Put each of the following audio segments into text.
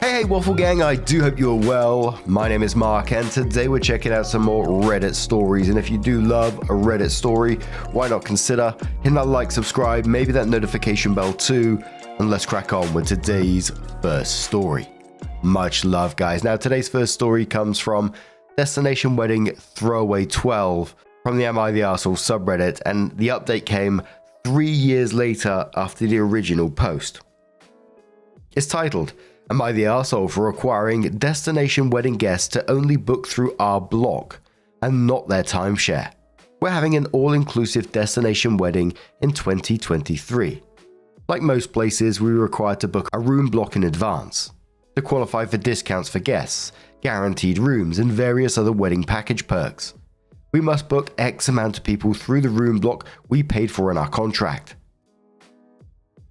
Hey Waffle Gang, I do hope you're well. My name is Mark and today we're checking out some more Reddit stories, and if you do love a Reddit story, why not consider hitting that like, subscribe, maybe that notification bell too, and let's crack on with today's first story. Much love guys. Now today's first story comes from Destination Wedding Throwaway 12 from the Am I the Arsehole subreddit, and the update came 3 years later after the original post. It's titled, Am I the Arsehole for requiring destination wedding guests to only book through our block and not their timeshare? We're having an all-inclusive destination wedding in 2023. Like most places, we were required to book a room block in advance to qualify for discounts for guests, guaranteed rooms, and various other wedding package perks. We must book X amount of people through the room block we paid for in our contract.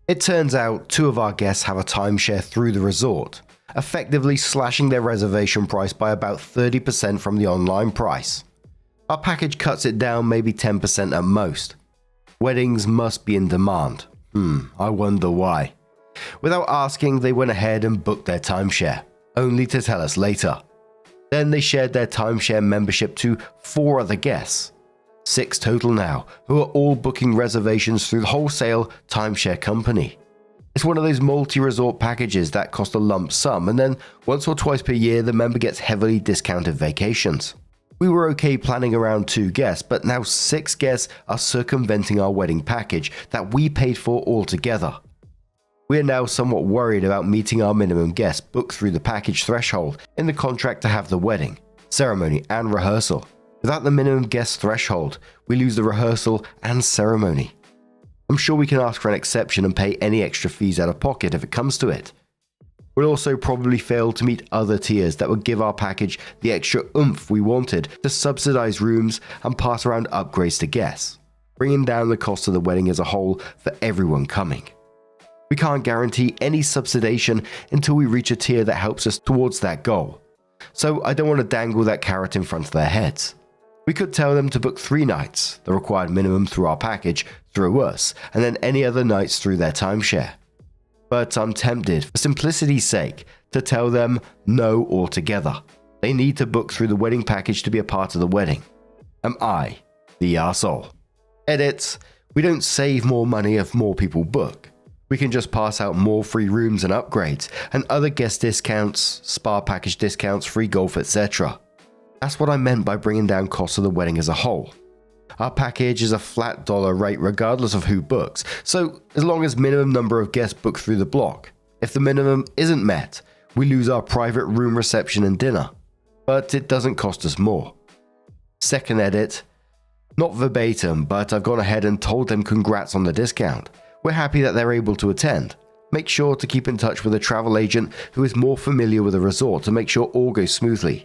It turns out 2 of our guests have a timeshare through the resort, effectively slashing their reservation price by about 30% from the online price. Our package cuts it down maybe 10% at most. Weddings must be in demand. I wonder why. Without asking, they went ahead and booked their timeshare, only to tell us later. Then they shared their timeshare membership to 4 other guests. 6 total now, who are all booking reservations through the wholesale timeshare company. It's one of those multi-resort packages that cost a lump sum, and then once or twice per year the member gets heavily discounted vacations. We were okay planning around 2 guests, but now 6 guests are circumventing our wedding package that we paid for altogether. We are now somewhat worried about meeting our minimum guests booked through the package threshold in the contract to have the wedding, ceremony, and rehearsal. Without the minimum guest threshold, we lose the rehearsal and ceremony. I'm sure we can ask for an exception and pay any extra fees out of pocket if it comes to it. We'll also probably fail to meet other tiers that would give our package the extra oomph we wanted to subsidize rooms and pass around upgrades to guests, bringing down the cost of the wedding as a whole for everyone coming. We can't guarantee any subsidization until we reach a tier that helps us towards that goal, so I don't want to dangle that carrot in front of their heads. We could tell them to book 3 nights, the required minimum through our package, through us, and then any other nights through their timeshare. But I'm tempted, for simplicity's sake, to tell them no altogether. They need to book through the wedding package to be a part of the wedding. Am I the arsehole? Edit: we don't save more money if more people book. We can just pass out more free rooms and upgrades, and other guest discounts, spa package discounts, free golf, etc. That's what I meant by bringing down costs of the wedding as a whole. Our package is a flat dollar rate regardless of who books, so as long as minimum number of guests book through the block. If the minimum isn't met, we lose our private room reception and dinner, but it doesn't cost us more. Second edit, not verbatim, but I've gone ahead and told them congrats on the discount. We're happy that they're able to attend. Make sure to keep in touch with a travel agent who is more familiar with the resort to make sure all goes smoothly.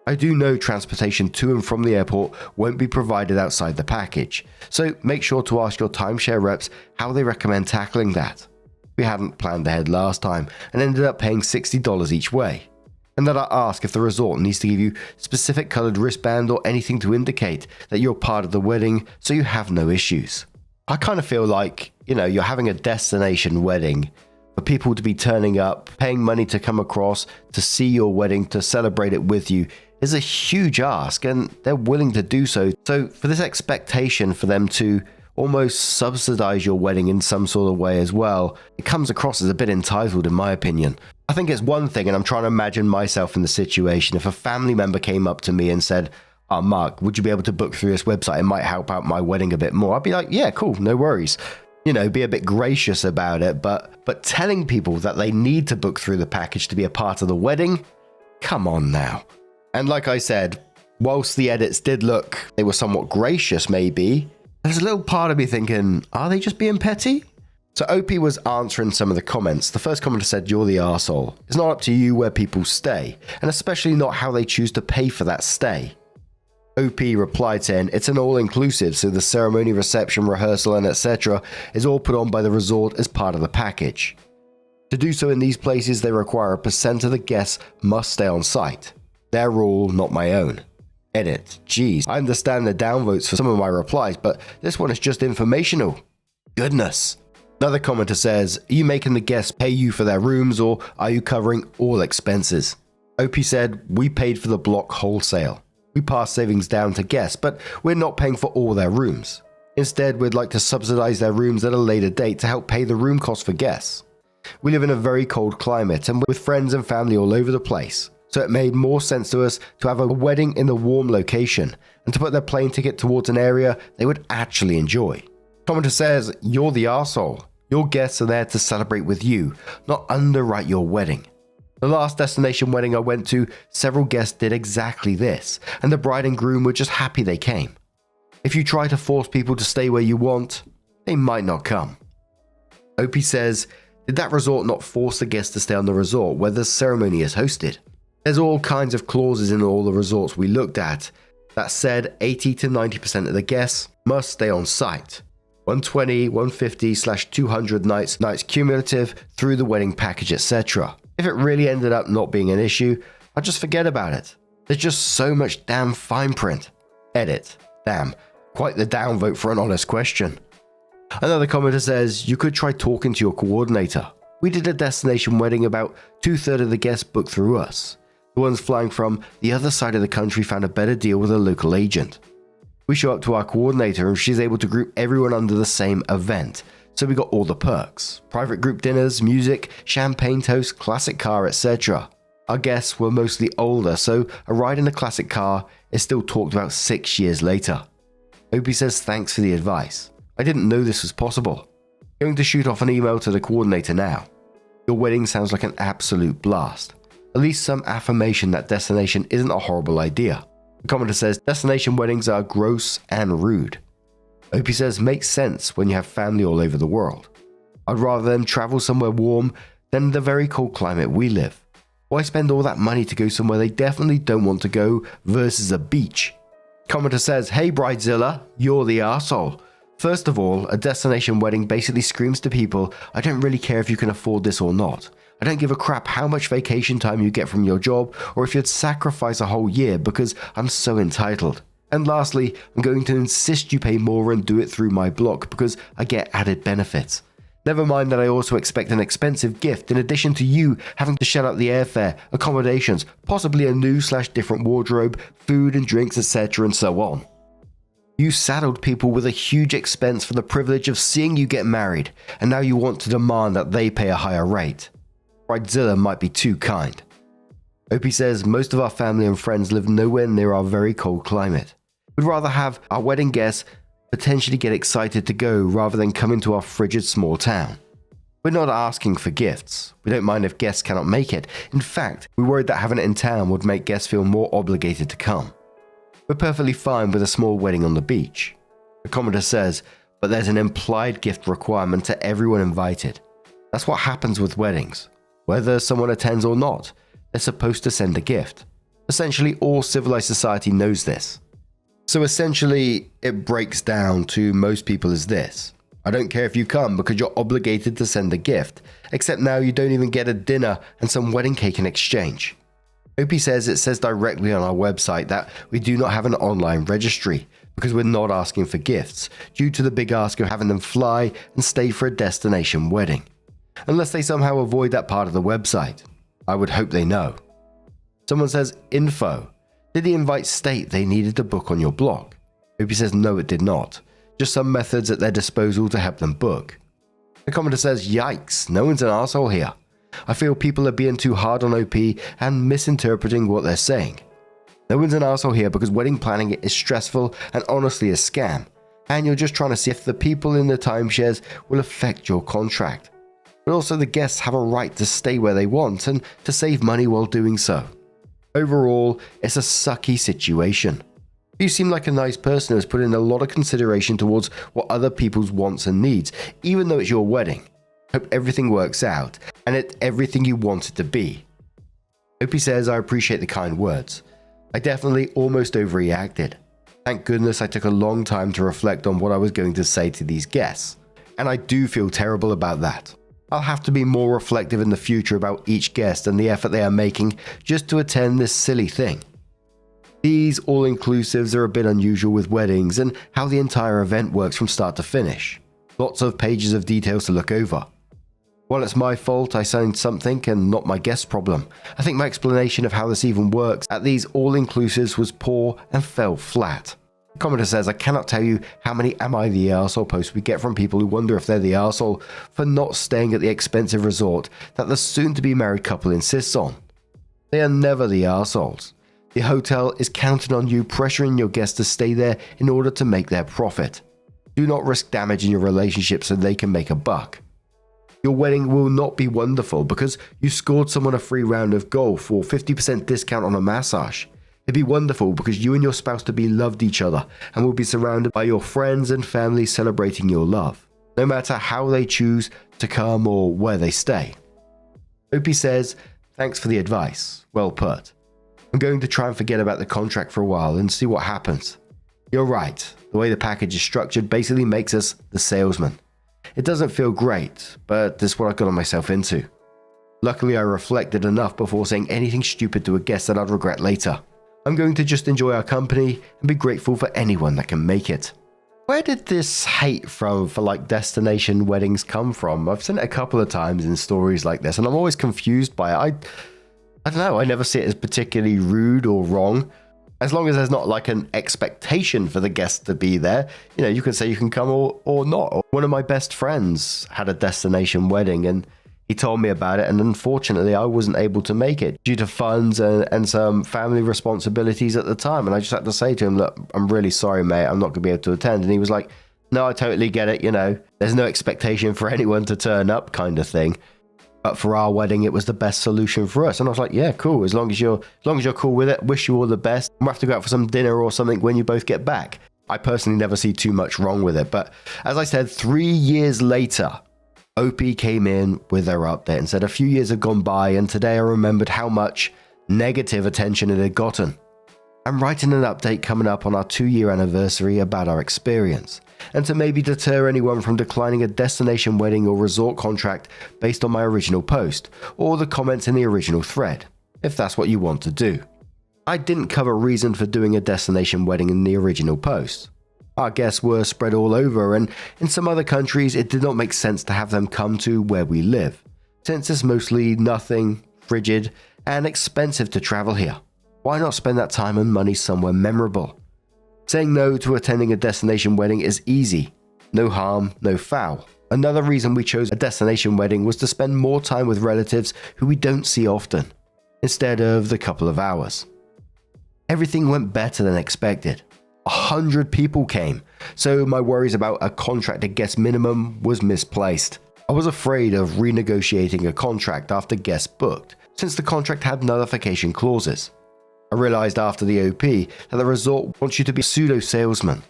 I do know transportation to and from the airport won't be provided outside the package, so make sure to ask your timeshare reps how they recommend tackling that. We hadn't planned ahead last time and ended up paying $60 each way. And then I ask if the resort needs to give you specific colored wristband or anything to indicate that you're part of the wedding so you have no issues. I kind of feel like, you're having a destination wedding for people to be turning up, paying money to come across, to see your wedding, to celebrate it with you is a huge ask, and they're willing to do so. So for this expectation for them to almost subsidize your wedding in some sort of way as well, it comes across as a bit entitled in my opinion. I think it's one thing, and I'm trying to imagine myself in the situation, if a family member came up to me and said, "Oh, Mark, would you be able to book through this website? It might help out my wedding a bit more." I'd be like, yeah, cool, no worries. Be a bit gracious about it, but telling people that they need to book through the package to be a part of the wedding? Come on now. And like I said, whilst the edits did look, they were somewhat gracious maybe, there's a little part of me thinking, are they just being petty? So OP was answering some of the comments. The first commenter said, "You're the arsehole. It's not up to you where people stay, and especially not how they choose to pay for that stay." OP replied saying, "It's an all-inclusive, so the ceremony, reception, rehearsal, and etc. is all put on by the resort as part of the package. To do so in these places, they require a % of the guests must stay on site. Their rule, not my own." Edit. Geez, I understand the downvotes for some of my replies, but this one is just informational. Goodness. Another commenter says, are you making the guests pay you for their rooms or are you covering all expenses? OP said, we paid for the block wholesale. We pass savings down to guests, but we're not paying for all their rooms. Instead, we'd like to subsidize their rooms at a later date to help pay the room costs for guests. We live in a very cold climate and with friends and family all over the place, so it made more sense to us to have a wedding in a warm location and to put their plane ticket towards an area they would actually enjoy. Commenter says, you're the arsehole. Your guests are there to celebrate with you, not underwrite your wedding. The last destination wedding I went to, several guests did exactly this, and the bride and groom were just happy they came. If you try to force people to stay where you want, they might not come. OP says, did that resort not force the guests to stay on the resort where the ceremony is hosted? There's all kinds of clauses in all the resorts we looked at that said 80 to 90% of the guests must stay on site. 120, 150/200 nights cumulative through the wedding package, etc. If it really ended up not being an issue, I'd just forget about it. There's just so much damn fine print. Edit. Damn. Quite the downvote for an honest question. Another commenter says, you could try talking to your coordinator. We did a destination wedding, about 2/3 of the guests booked through us. The ones flying from the other side of the country found a better deal with a local agent. We show up to our coordinator and she's able to group everyone under the same event, so we got all the perks. Private group dinners, music, champagne toast, classic car, etc. Our guests were mostly older, so a ride in a classic car is still talked about 6 years later. OP says thanks for the advice. I didn't know this was possible. Going to shoot off an email to the coordinator now. Your wedding sounds like an absolute blast. At least some affirmation that destination isn't a horrible idea. The commenter says destination weddings are gross and rude. OP says makes sense when you have family all over the world. I'd rather them travel somewhere warm than the very cold climate we live. Why spend all that money to go somewhere they definitely don't want to go versus a beach? Commenter says, hey Bridezilla, you're the arsehole. First of all, a destination wedding basically screams to people, I don't really care if you can afford this or not. I don't give a crap how much vacation time you get from your job or if you'd sacrifice a whole year because I'm so entitled. And lastly, I'm going to insist you pay more and do it through my block because I get added benefits. Never mind that I also expect an expensive gift in addition to you having to shell out the airfare, accommodations, possibly a new/different wardrobe, food and drinks, etc. and so on. You saddled people with a huge expense for the privilege of seeing you get married, and now you want to demand that they pay a higher rate. Bridezilla might be too kind. OP says most of our family and friends live nowhere near our very cold climate. We'd rather have our wedding guests potentially get excited to go rather than come into our frigid small town. We're not asking for gifts. We don't mind if guests cannot make it. In fact, we worried that having it in town would make guests feel more obligated to come. We're perfectly fine with a small wedding on the beach. The commenter says, but there's an implied gift requirement to everyone invited. That's what happens with weddings. Whether someone attends or not, they're supposed to send a gift. Essentially, all civilized society knows this. So essentially, it breaks down to most people as this. I don't care if you come because you're obligated to send a gift, except now you don't even get a dinner and some wedding cake in exchange. OP says it says directly on our website that we do not have an online registry because we're not asking for gifts due to the big ask of having them fly and stay for a destination wedding. Unless they somehow avoid that part of the website. I would hope they know. Someone says, info. Did the invite state they needed to book on your blog? OP says no, it did not. Just some methods at their disposal to help them book. The commenter says, yikes, no one's an arsehole here. I feel people are being too hard on OP and misinterpreting what they're saying. No one's an arsehole here because wedding planning is stressful and honestly a scam. And you're just trying to see if the people in the timeshares will affect your contract. But also the guests have a right to stay where they want and to save money while doing so. Overall, it's a sucky situation. You seem like a nice person who has put in a lot of consideration towards what other people's wants and needs, even though it's your wedding. Hope everything works out, and it's everything you want it to be. OP says, I appreciate the kind words. I definitely almost overreacted. Thank goodness I took a long time to reflect on what I was going to say to these guests, and I do feel terrible about that. I'll have to be more reflective in the future about each guest and the effort they are making just to attend this silly thing. These all-inclusives are a bit unusual with weddings and how the entire event works from start to finish. Lots of pages of details to look over. Well, it's my fault I signed something and not my guest's problem. I think my explanation of how this even works at these all-inclusives was poor and fell flat. The commenter says, I cannot tell you how many am I the arsehole posts we get from people who wonder if they're the arsehole for not staying at the expensive resort that the soon-to-be married couple insists on. They are never the arseholes. The hotel is counting on you pressuring your guests to stay there in order to make their profit. Do not risk damaging your relationship so they can make a buck. Your wedding will not be wonderful because you scored someone a free round of golf or 50% discount on a massage. It'd be wonderful because you and your spouse-to-be loved each other and will be surrounded by your friends and family celebrating your love, no matter how they choose to come or where they stay. Opie says, thanks for the advice. Well put. I'm going to try and forget about the contract for a while and see what happens. You're right. The way the package is structured basically makes us the salesman. It doesn't feel great, but this is what I got myself into. Luckily, I reflected enough before saying anything stupid to a guest that I'd regret later. I'm going to just enjoy our company and be grateful for anyone that can make it. Where did this hate for destination weddings come from? I've seen it a couple of times in stories like this, and I'm always confused by it. I don't know, I never see it as particularly rude or wrong. As long as there's not like an expectation for the guest to be there, you can say you can come or not. One of my best friends had a destination wedding and he told me about it, and unfortunately I wasn't able to make it due to funds and some family responsibilities at the time. And I just had to say to him, look, I'm really sorry, mate, I'm not going to be able to attend. And he was like, no, I totally get it, there's no expectation for anyone to turn up kind of thing. But for our wedding, it was the best solution for us. And I was like, yeah, cool. As long as you're cool with it, wish you all the best. We'll have to go out for some dinner or something when you both get back. I personally never see too much wrong with it. But as I said, 3 years later, OP came in with their update and said a few years had gone by, and today I remembered how much negative attention it had gotten. I'm writing an update coming up on our 2-year anniversary about our experience, and to maybe deter anyone from declining a destination wedding or resort contract based on my original post, or the comments in the original thread, if that's what you want to do. I didn't cover reason for doing a destination wedding in the original post. Our guests were spread all over, and in some other countries it did not make sense to have them come to where we live, since it's mostly nothing, frigid, and expensive to travel here. Why not spend that time and money somewhere memorable? Saying no to attending a destination wedding is easy. No harm, no foul. Another reason we chose a destination wedding was to spend more time with relatives who we don't see often, instead of the couple of hours. Everything went better than expected. 100 people came, so my worries about a contracted guest minimum was misplaced. I was afraid of renegotiating a contract after guests booked, since the contract had nullification clauses. I realized after the OP that the resort wants you to be a pseudo-salesman.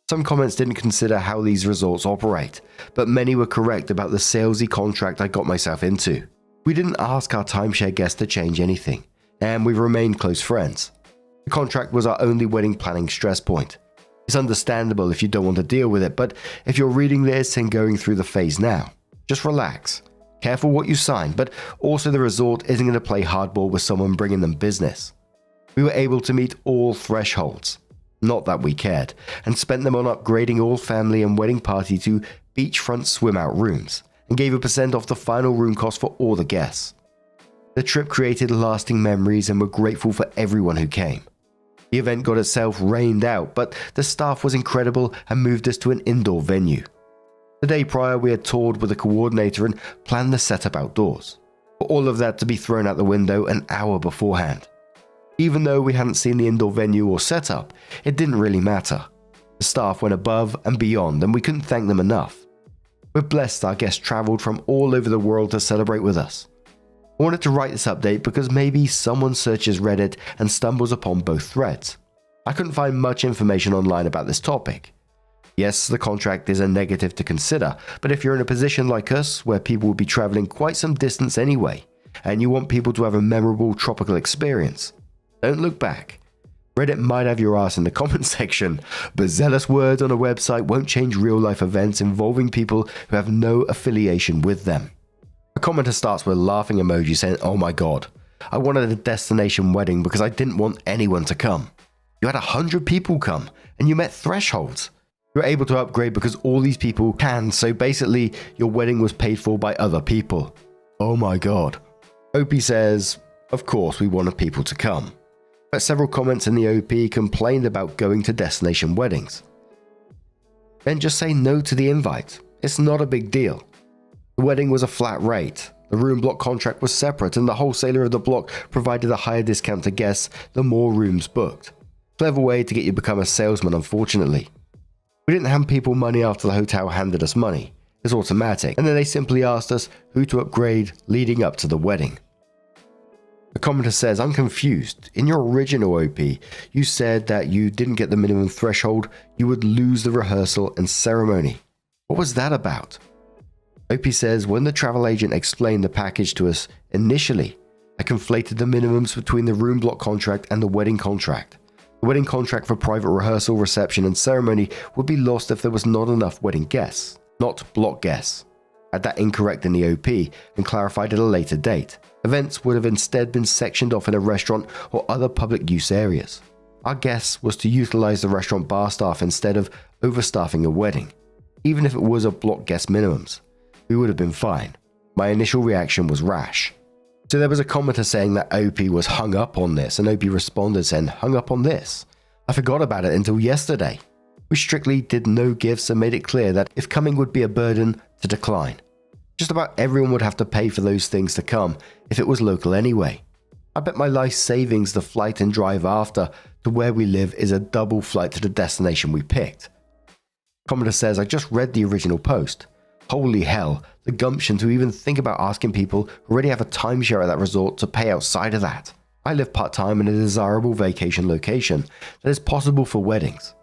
Some comments didn't consider how these resorts operate, but many were correct about the salesy contract I got myself into. We didn't ask our timeshare guests to change anything, and we've remained close friends. The contract was our only wedding planning stress point. It's understandable if you don't want to deal with it, but if you're reading this and going through the phase now, just relax. Careful what you sign, but also the resort isn't going to play hardball with someone bringing them business. We were able to meet all thresholds, not that we cared, and spent them on upgrading all family and wedding party to beachfront swim-out rooms, and gave a % off the final room cost for all the guests. The trip created lasting memories, and we're grateful for everyone who came. The event got itself rained out, but the staff was incredible and moved us to an indoor venue. The day prior, we had toured with a coordinator and planned the setup outdoors, for all of that to be thrown out the window an hour beforehand. Even though we hadn't seen the indoor venue or setup, it didn't really matter. The staff went above and beyond, and we couldn't thank them enough. We're blessed our guests traveled from all over the world to celebrate with us. I wanted to write this update because maybe someone searches Reddit and stumbles upon both threads. I couldn't find much information online about this topic. Yes, the contract is a negative to consider, but if you're in a position like us where people will be traveling quite some distance anyway, and you want people to have a memorable tropical experience, don't look back. Reddit might have your ass in the comment section, but zealous words on a website won't change real-life events involving people who have no affiliation with them. A commenter starts with a laughing emoji saying, oh my god, I wanted a destination wedding because I didn't want anyone to come. You had 100 people come, and you met thresholds. You're able to upgrade because all these people can, so basically your wedding was paid for by other people. Oh my god. OP says, of course we wanted people to come. But several comments in the OP complained about going to destination weddings. Then just say no to the invite. It's not a big deal. The wedding was a flat rate. The room block contract was separate and the wholesaler of the block provided a higher discount to guests the more rooms booked. Clever way to get you to become a salesman, unfortunately. We didn't hand people money after the hotel handed us money. It's automatic, and then they simply asked us who to upgrade leading up to the wedding. The commenter says, I'm confused. In your original OP, you said that you didn't get the minimum threshold, you would lose the rehearsal and ceremony. What was that about? OP says, when the travel agent explained the package to us initially, I conflated the minimums between the room block contract and the wedding contract. The wedding contract for private rehearsal, reception and ceremony would be lost if there was not enough wedding guests, not block guests. I had that incorrect in the OP and clarified at a later date. Events would have instead been sectioned off in a restaurant or other public use areas. Our guess was to utilize the restaurant bar staff instead of overstaffing a wedding. Even if it was a block guest minimums, we would have been fine. My initial reaction was rash. So there was a commenter saying that OP was hung up on this, and OP responded saying, hung up on this? I forgot about it until yesterday. We strictly did no gifts and made it clear that if coming would be a burden, to decline. Just about everyone would have to pay for those things to come if it was local anyway. I bet my life savings the flight and drive after to where we live is a double flight to the destination we picked. Commenter says, I just read the original post. Holy hell, the gumption to even think about asking people who already have a timeshare at that resort to pay outside of that. I live part-time in a desirable vacation location that is possible for weddings.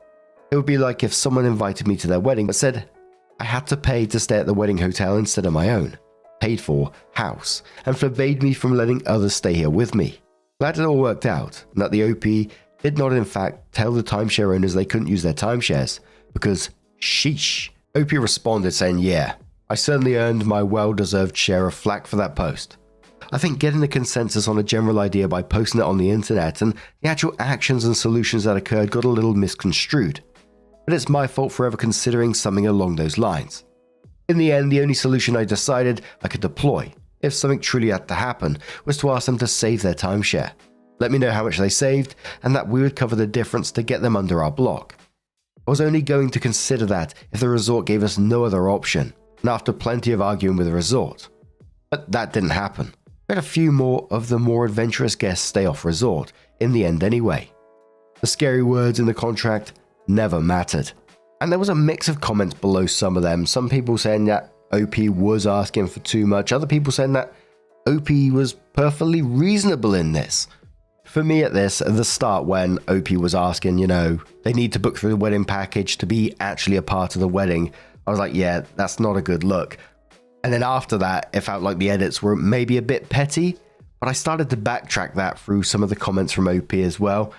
It would be like if someone invited me to their wedding but said I had to pay to stay at the wedding hotel instead of my own, paid for, house, and forbade me from letting others stay here with me. Glad it all worked out, and that the OP did not in fact tell the timeshare owners they couldn't use their timeshares, because sheesh. OP responded saying, yeah, I certainly earned my well-deserved share of flack for that post. I think getting the consensus on a general idea by posting it on the internet and the actual actions and solutions that occurred got a little misconstrued. But it's my fault for ever considering something along those lines. In the end, the only solution I decided I could deploy, if something truly had to happen, was to ask them to save their timeshare. Let me know how much they saved, and that we would cover the difference to get them under our block. I was only going to consider that if the resort gave us no other option, and after plenty of arguing with the resort. But that didn't happen. We had a few more of the more adventurous guests stay off resort, in the end anyway. The scary words in the contract never mattered. And there was a mix of comments below some of them, some people saying that OP was asking for too much, other people saying that OP was perfectly reasonable in this. For me at the start when OP was asking, they need to book through the wedding package to be actually a part of the wedding, I was like, yeah, that's not a good look. And then after that, it felt like the edits were maybe a bit petty, but I started to backtrack that through some of the comments from OP as well.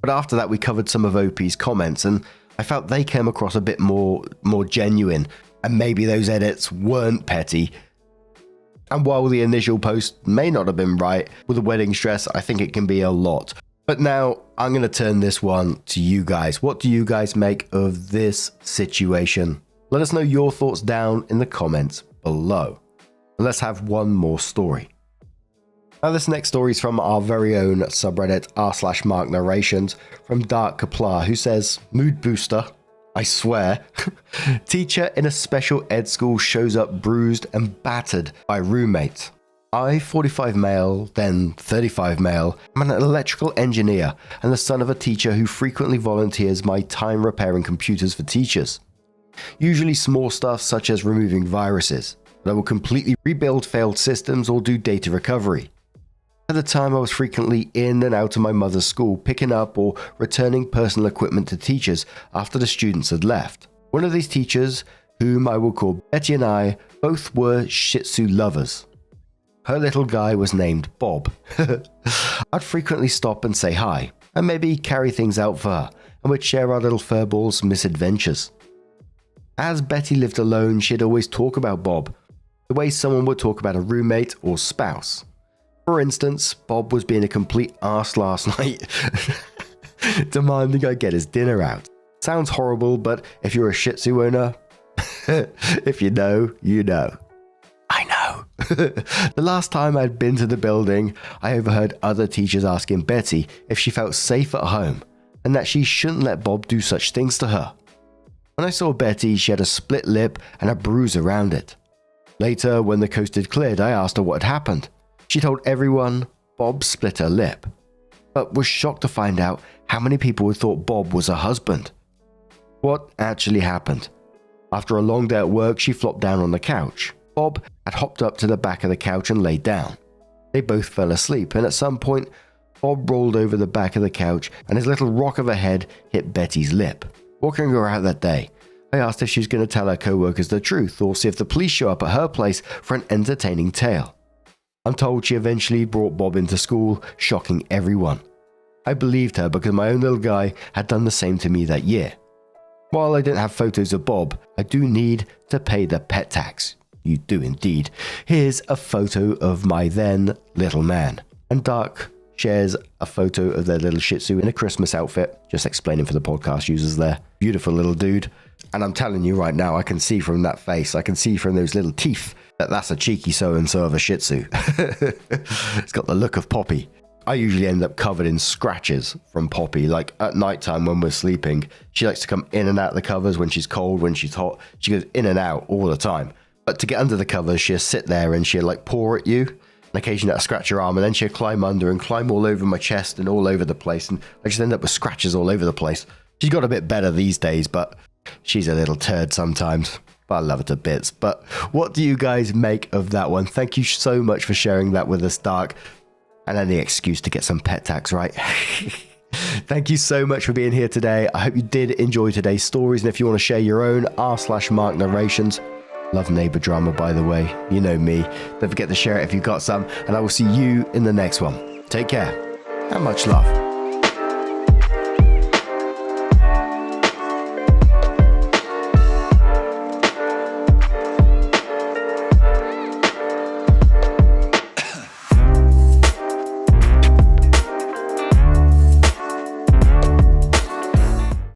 But after that, we covered some of OP's comments, and I felt they came across a bit more genuine, and maybe those edits weren't petty. And while the initial post may not have been right, with the wedding stress, I think it can be a lot. But now, I'm going to turn this one to you guys. What do you guys make of this situation? Let us know your thoughts down in the comments below. And let's have one more story. Now this next story is from our very own subreddit r/Mark Narrations from Dark Kaplar, who says, mood booster, I swear. Teacher in a special ed school shows up bruised and battered by roommate. I, 45 male, then 35 male, am an electrical engineer and the son of a teacher who frequently volunteers my time repairing computers for teachers. Usually small stuff such as removing viruses, but I will completely rebuild failed systems or do data recovery. At the time, I was frequently in and out of my mother's school, picking up or returning personal equipment to teachers after the students had left. One of these teachers, whom I will call Betty, and I both were Shih Tzu lovers. Her little guy was named Bob. I'd frequently stop and say hi, and maybe carry things out for her, and we'd share our little furball's misadventures. As Betty lived alone, she'd always talk about Bob, the way someone would talk about a roommate or spouse. For instance, Bob was being a complete arse last night, demanding I get his dinner out. Sounds horrible, but if you're a Shih Tzu owner, if you know, you know. I know. The last time I'd been to the building, I overheard other teachers asking Betty if she felt safe at home and that she shouldn't let Bob do such things to her. When I saw Betty, she had a split lip and a bruise around it. Later, when the coast had cleared, I asked her what had happened. She told everyone Bob split her lip, but was shocked to find out how many people had thought Bob was her husband. What actually happened? After a long day at work, she flopped down on the couch. Bob had hopped up to the back of the couch and laid down. They both fell asleep, and at some point, Bob rolled over the back of the couch and his little rock of a head hit Betty's lip. Walking her out that day, I asked if she was going to tell her co-workers the truth or see if the police show up at her place for an entertaining tale. I'm told she eventually brought Bob into school, shocking everyone. I believed her because my own little guy had done the same to me that year. While I didn't have photos of Bob, I do need to pay the pet tax. You do indeed. Here's a photo of my then little man. And Dark shares a photo of their little Shih Tzu in a Christmas outfit. Just explaining for the podcast users there. Beautiful little dude. And I'm telling you right now, I can see from that face, I can see from those little teeth that that's a cheeky so-and-so of a Shih Tzu. It's got the look of Poppy. I usually end up covered in scratches from Poppy. Like at nighttime when we're sleeping, she likes to come in and out of the covers when she's cold, when she's hot. She goes in and out all the time. But to get under the covers, she'll sit there and she'll like paw at you. And occasionally that'll scratch her arm, and then she'll climb under and climb all over my chest and all over the place. And I just end up with scratches all over the place. She's got a bit better these days, but she's a little turd sometimes. But I love her to bits. But what do you guys make of that one? Thank you so much for sharing that with us, Dark. And any excuse to get some pet tax, right? Thank you so much for being here today. I hope you did enjoy today's stories. And if you want to share your own, r/Mark Narrations. Love neighbor drama, by the way. You know me. Don't forget to share it if you've got some. And I will see you in the next one. Take care and much love.